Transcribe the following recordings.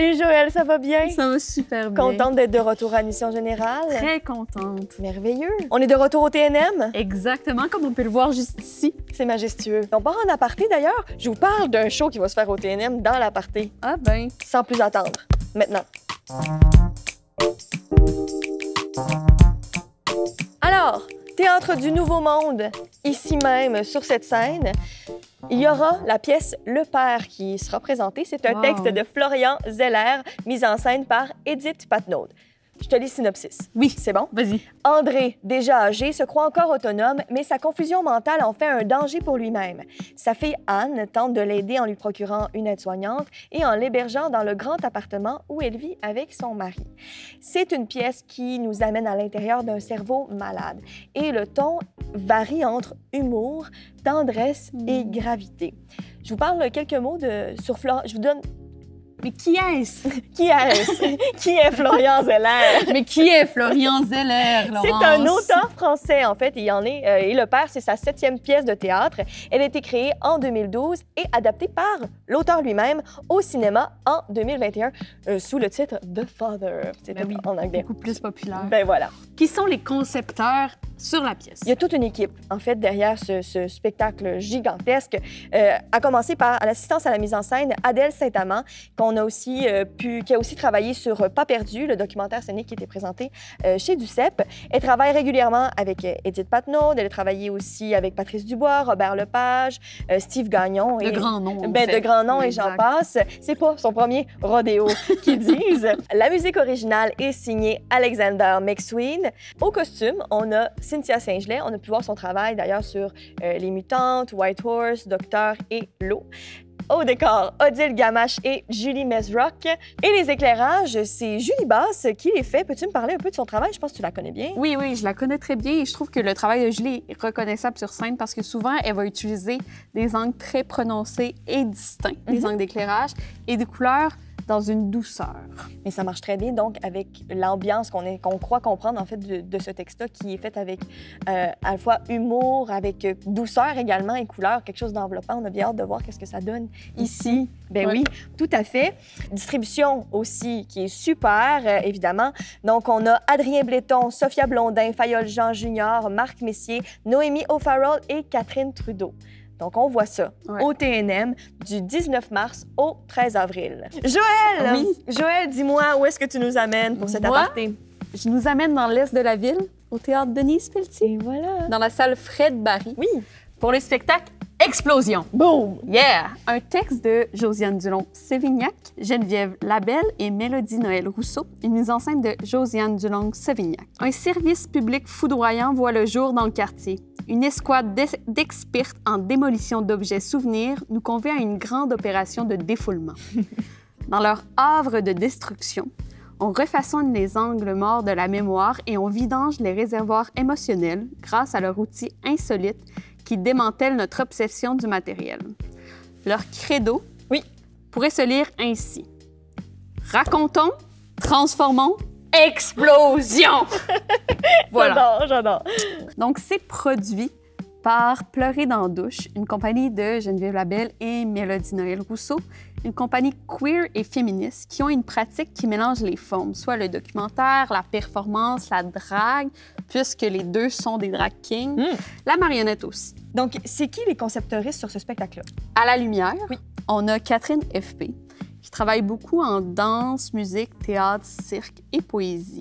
Salut Joël, ça va bien? Ça va super bien. Contente d'être de retour à Mission Générale? Très contente. Merveilleux. On est de retour au TNM? Exactement, comme on peut le voir juste ici. C'est majestueux. On part en aparté d'ailleurs. Je vous parle d'un show qui va se faire au TNM dans l'aparté. Ah ben. Sans plus attendre. Maintenant. Alors, Théâtre du Nouveau Monde, ici même, sur cette scène, il y aura la pièce Le Père qui sera présentée. C'est un texte de Florian Zeller, mis en scène par Edith Patnaud. Je te lis le synopsis. Oui. C'est bon? Vas-y. André, déjà âgé, se croit encore autonome, mais sa confusion mentale en fait un danger pour lui-même. Sa fille Anne tente de l'aider en lui procurant une aide-soignante et en l'hébergeant dans le grand appartement où elle vit avec son mari. C'est une pièce qui nous amène à l'intérieur d'un cerveau malade et le ton varie entre humour, tendresse et gravité. Je vous parle quelques mots sur Florent. Je vous donne... Mais qui est-ce? Qui est-ce? Qui est Florian Zeller? Mais qui est Florian Zeller, Laurence? C'est un auteur français, en fait. Il en est, et Le Père, c'est sa 7e pièce de théâtre. Elle a été créée en 2012 et adaptée par l'auteur lui-même au cinéma en 2021 sous le titre The Father. C'est ben oui, en anglais. Beaucoup plus populaire. Ben voilà. Qui sont les concepteurs sur la pièce? Il y a toute une équipe, en fait, derrière ce spectacle gigantesque, à commencer par l'assistance à la mise en scène, Adèle Saint-Amand, qui a aussi travaillé sur Pas perdu, le documentaire scénique qui était présenté chez Duceppe. Elle travaille régulièrement avec Edith Patnaud, elle a travaillé aussi avec Patrice Dubois, Robert Lepage, Steve Gagnon. De grands noms, de grands noms, et j'en passe. C'est pas son premier rodéo, qu'ils disent. La musique originale est signée Alexander McSween. Au costume, on a Cynthia Saint-Gelais. On a pu voir son travail d'ailleurs sur Les Mutantes, White Horse, Docteur et L'eau. Au décor, Odile Gamache et Julie Mesrock. Et les éclairages, c'est Julie Basse qui les fait. Peux-tu me parler un peu de son travail? Je pense que tu la connais bien. Oui, je la connais très bien et je trouve que le travail de Julie est reconnaissable sur scène parce que souvent, elle va utiliser des angles très prononcés et distincts, des angles d'éclairage et des couleurs dans une douceur. Mais ça marche très bien, donc, avec l'ambiance qu'on croit comprendre, en fait, de ce texte-là, qui est fait avec à la fois humour, avec douceur également et couleur, quelque chose d'enveloppant. On a bien hâte de voir qu'est-ce que ça donne ici. Ben oui, tout à fait. Distribution aussi, qui est super, évidemment. Donc, on a Adrien Bléton, Sophia Blondin, Fayol Jean Junior, Marc Messier, Noémie O'Farrell et Catherine Trudeau. Donc, on voit ça au TNM du 19 mars au 13 avril. Joël! Oui? Joël, dis-moi, où est-ce que tu nous amènes pour cet aparté? Je nous amène dans l'est de la ville, au théâtre Denise Pelletier. Et voilà. Dans la salle Fred Barry. Oui. Pour le spectacle Explosion. Boom! Yeah! Un texte de Josiane Dulong-Sévignac, Geneviève Labelle et Mélodie Noël Rousseau. Une mise en scène de Josiane Dulong-Sévignac. Un service public foudroyant voit le jour dans le quartier. Une escouade d'experts en démolition d'objets souvenirs nous convie à une grande opération de défoulement. Dans leur havre de destruction, on refaçonne les angles morts de la mémoire et on vidange les réservoirs émotionnels grâce à leur outil insolite qui démantèle notre obsession du matériel. Leur credo pourrait se lire ainsi. Racontons, transformons, explosion! Voilà. J'adore. Donc, c'est produit par Pleurer dans la douche, une compagnie de Geneviève Labelle et Mélodie Noël Rousseau, une compagnie queer et féministe qui ont une pratique qui mélange les formes, soit le documentaire, la performance, la drague, puisque les deux sont des drag kings, la marionnette aussi. Donc, c'est qui les concepteuristes sur ce spectacle-là? À la lumière, on a Catherine FP, qui travaille beaucoup en danse, musique, théâtre, cirque et poésie.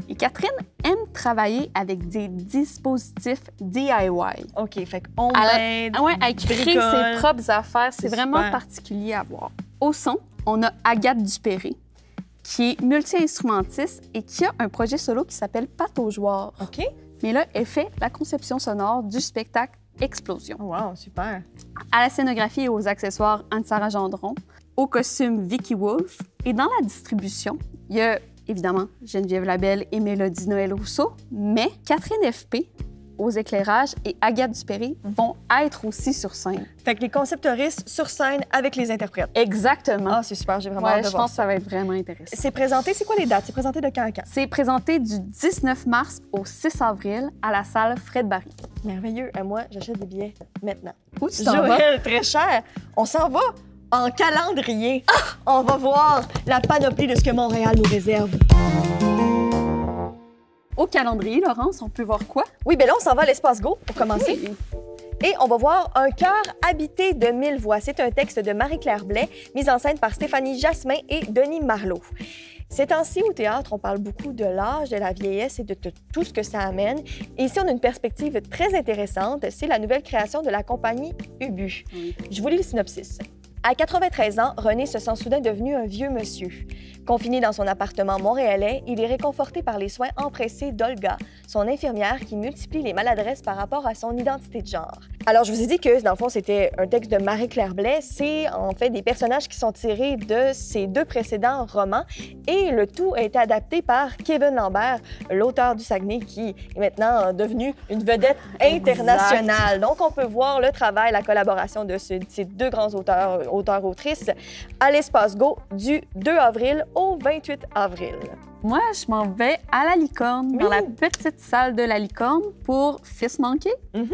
Et Catherine aime travailler avec des dispositifs DIY. OK, fait qu'on aide, elle crée ses propres affaires. C'est vraiment particulier à voir. Au son, on a Agathe Dupéré, qui est multi-instrumentiste et qui a un projet solo qui s'appelle Pâte aux joueurs. OK. Mais là, elle fait la conception sonore du spectacle Explosion. Oh, wow, super. À la scénographie et aux accessoires, Anne-Sara Gendron. Au costume, Vicky Wolf. Et dans la distribution, il y a évidemment Geneviève Labelle et Mélodie Noël Rousseau, mais Catherine FP aux éclairages et Agathe Dupéré vont être aussi sur scène. Fait que les concepteuristes sur scène avec les interprètes. Exactement. Ah, c'est super, j'ai vraiment hâte de voir. Je pense que ça va être vraiment intéressant. C'est présenté, c'est quoi les dates? C'est présenté de quand à quand? C'est présenté du 19 mars au 6 avril à la salle Fred Barry. Merveilleux. Et moi, j'achète des billets maintenant. Où tu t'en vas? Joël, très cher. On s'en va En calendrier, on va voir la panoplie de ce que Montréal nous réserve. Au calendrier, Laurence, on peut voir quoi? Oui, bien là, on s'en va à l'Espace Go pour commencer. Oui. Et on va voir Un cœur habité de 1000 voix. C'est un texte de Marie-Claire Blais, mis en scène par Stéphanie Jasmin et Denis Marleau. Ces temps-ci, au théâtre, on parle beaucoup de l'âge, de la vieillesse et de tout ce que ça amène. Et ici, on a une perspective très intéressante. C'est la nouvelle création de la compagnie Ubu. Oui. Je vous lis le synopsis. À 93 ans, René se sent soudain devenu un vieux monsieur. Confiné dans son appartement montréalais, il est réconforté par les soins empressés d'Olga, son infirmière qui multiplie les maladresses par rapport à son identité de genre. Alors, je vous ai dit que, dans le fond, c'était un texte de Marie-Claire Blais. C'est, en fait, des personnages qui sont tirés de ses 2 précédents romans. Et le tout a été adapté par Kevin Lambert, l'auteur du Saguenay, qui est maintenant devenu une vedette internationale. Exact. Donc, on peut voir le travail, la collaboration de ces 2 grands auteurs-autrices à l'Espace Go du 2 avril au 28 avril. Moi, je m'en vais à la Licorne, dans la petite salle de la Licorne pour Fils manqué,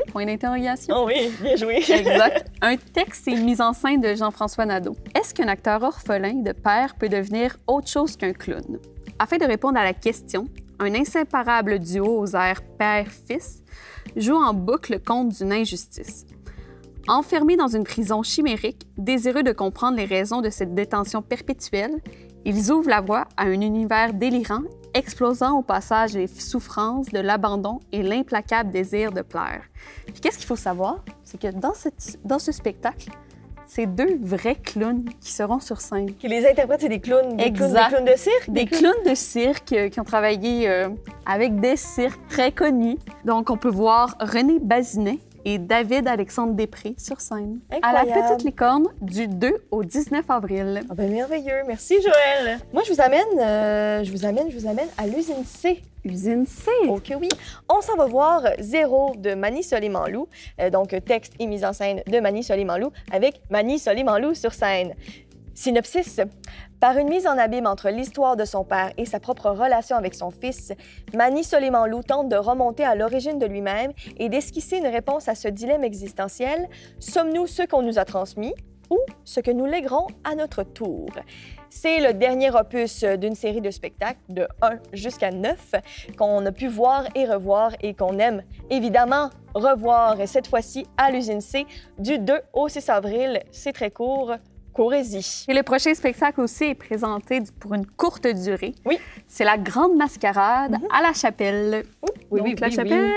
point d'interrogation. Oh oui, bien joué. Exact. Un texte et une mise en scène de Jean-François Nadeau. Est-ce qu'un acteur orphelin de père peut devenir autre chose qu'un clown? Afin de répondre à la question, un inséparable duo aux airs père-fils joue en boucle le conte d'une injustice. Enfermés dans une prison chimérique, désireux de comprendre les raisons de cette détention perpétuelle, ils ouvrent la voie à un univers délirant, explosant au passage les souffrances de l'abandon et l'implacable désir de plaire. Puis qu'est-ce qu'il faut savoir? C'est que dans ce spectacle, c'est 2 vrais clowns qui seront sur scène. Qui les interprètent, c'est des clowns, des clowns de cirque? Des clowns de cirque qui ont travaillé avec des cirques très connus. Donc, on peut voir René Bazinet et David-Alexandre Després sur scène. Incroyable. À la Petite Licorne du 2 au 19 avril. Ah ben merveilleux. Merci, Joël. Moi, je vous amène à l'usine C. Usine C. OK, oui. On s'en va voir Zéro de Mani Soleimanlou. Donc, texte et mise en scène de Mani Soleimanlou avec Mani Soleimanlou sur scène. Synopsis. Par une mise en abîme entre l'histoire de son père et sa propre relation avec son fils, Mani Soleimanlou tente de remonter à l'origine de lui-même et d'esquisser une réponse à ce dilemme existentiel. Sommes-nous ce qu'on nous a transmis ou ce que nous léguerons à notre tour? C'est le dernier opus d'une série de spectacles de 1 jusqu'à 9 qu'on a pu voir et revoir et qu'on aime évidemment revoir cette fois-ci à l'usine C du 2 au 6 avril. C'est très court. Courez-y. Et le prochain spectacle aussi est présenté pour une courte durée. Oui. C'est la Grande Mascarade à la Chapelle. Oui, Donc, oui, la oui, Chapelle,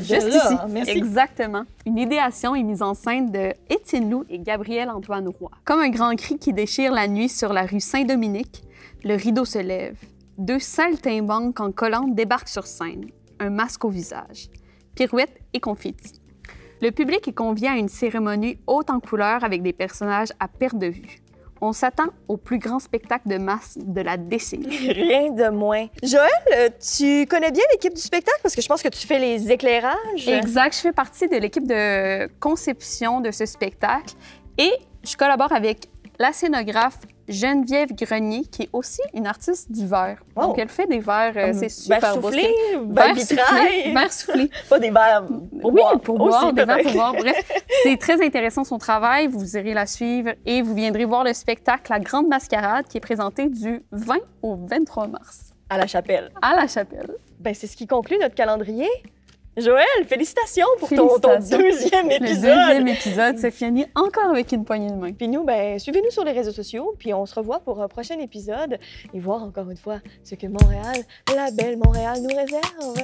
Juste là, ici. Merci. Exactement. Une idéation et mise en scène de Étienne Loup et Gabriel-Antoine Roy. Comme un grand cri qui déchire la nuit sur la rue Saint-Dominique, le rideau se lève. 2 saltimbanques en collante débarquent sur scène, un masque au visage, pirouettes et confettis. Le public est convié à une cérémonie haute en couleurs avec des personnages à perte de vue. On s'attend au plus grand spectacle de masse de la décennie. Rien de moins. Joël, tu connais bien l'équipe du spectacle parce que je pense que tu fais les éclairages. Exact. Je fais partie de l'équipe de conception de ce spectacle et je collabore avec la scénographe Geneviève Grenier, qui est aussi une artiste du verre. Wow. Donc, elle fait des verres, c'est super Verre beau. soufflé, verre vitrail. Verre soufflé. Pas des verres pour Oui, boire. pour boire, aussi, des verres peut-être. pour boire. Bref, c'est très intéressant son travail. Vous irez la suivre et vous viendrez voir le spectacle La Grande Mascarade qui est présenté du 20 au 23 mars À la Chapelle. à la Chapelle. Ben, c'est ce qui conclut notre calendrier. Joël, félicitations pour ton Félicitations. deuxième Le épisode. deuxième épisode se finit encore avec une poignée de main. Puis nous, ben, suivez-nous sur les réseaux sociaux, puis on se revoit pour un prochain épisode et voir encore une fois ce que Montréal, la belle Montréal, nous réserve.